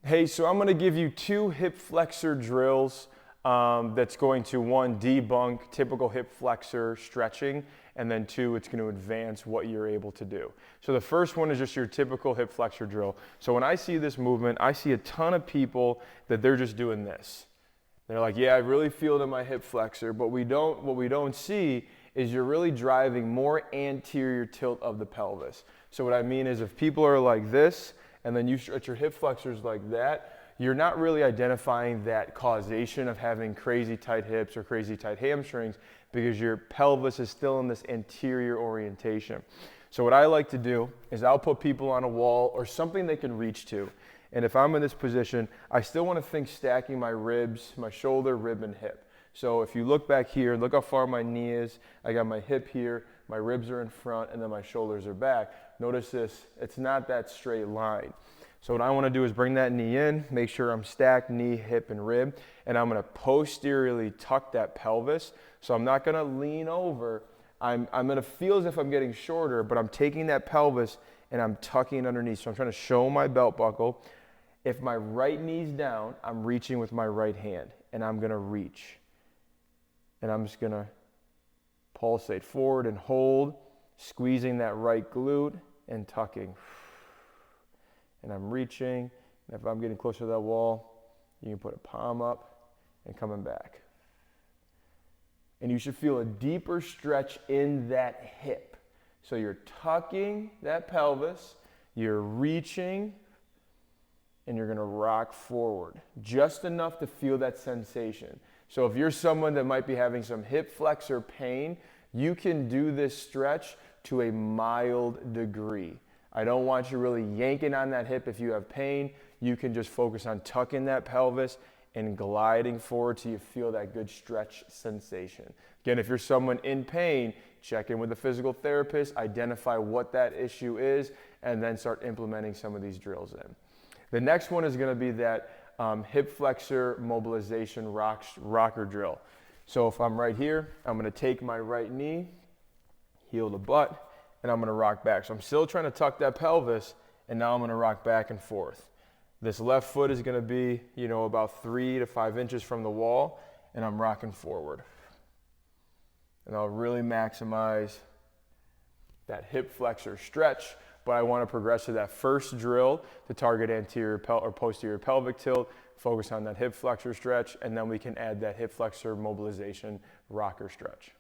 Hey, so I'm going to give you 2 hip flexor drills that's going to, 1, debunk typical hip flexor stretching, and then 2, it's going to advance what you're able to do. So the first one is just your typical hip flexor drill. So when I see this movement, I see a ton of people that they're just doing this. They're like, yeah, I really feel it in my hip flexor, but what we don't see is you're really driving more anterior tilt of the pelvis. So what I mean is if people are like this, and then you stretch your hip flexors like that, you're not really identifying that causation of having crazy tight hips or crazy tight hamstrings because your pelvis is still in this anterior orientation. So what I like to do is I'll put people on a wall or something they can reach to. And if I'm in this position, I still want to think stacking my ribs, my shoulder, rib, and hip. So if you look back here, look how far my knee is. I got my hip here, my ribs are in front, and then my shoulders are back. Notice this, it's not that straight line. So what I want to do is bring that knee in, make sure I'm stacked knee, hip, and rib, and I'm going to posteriorly tuck that pelvis. So I'm not going to lean over. I'm going to feel as if I'm getting shorter, but I'm taking that pelvis and I'm tucking it underneath. So I'm trying to show my belt buckle. If my right knee's down, I'm reaching with my right hand, and I'm going to reach. And I'm just going to pulsate forward and hold, squeezing that right glute and tucking. And I'm reaching. And if I'm getting closer to that wall, you can put a palm up and coming back. And you should feel a deeper stretch in that hip. So you're tucking that pelvis, you're reaching, and you're going to rock forward. Just enough to feel that sensation. So if you're someone that might be having some hip flexor pain, you can do this stretch to a mild degree. I don't want you really yanking on that hip if you have pain. You can just focus on tucking that pelvis and gliding forward till you feel that good stretch sensation. Again, if you're someone in pain, check in with a physical therapist, identify what that issue is, and then start implementing some of these drills in. The next one is going to be that hip flexor mobilization rocker drill. So if I'm right here, I'm going to take my right knee, heel to butt, and I'm going to rock back. So I'm still trying to tuck that pelvis, and now I'm going to rock back and forth. This left foot is going to be, about 3 to 5 inches from the wall, and I'm rocking forward. And I'll really maximize that hip flexor stretch, but I want to progress to that first drill to target anterior or posterior pelvic tilt, focus on that hip flexor stretch, and then we can add that hip flexor mobilization rocker stretch.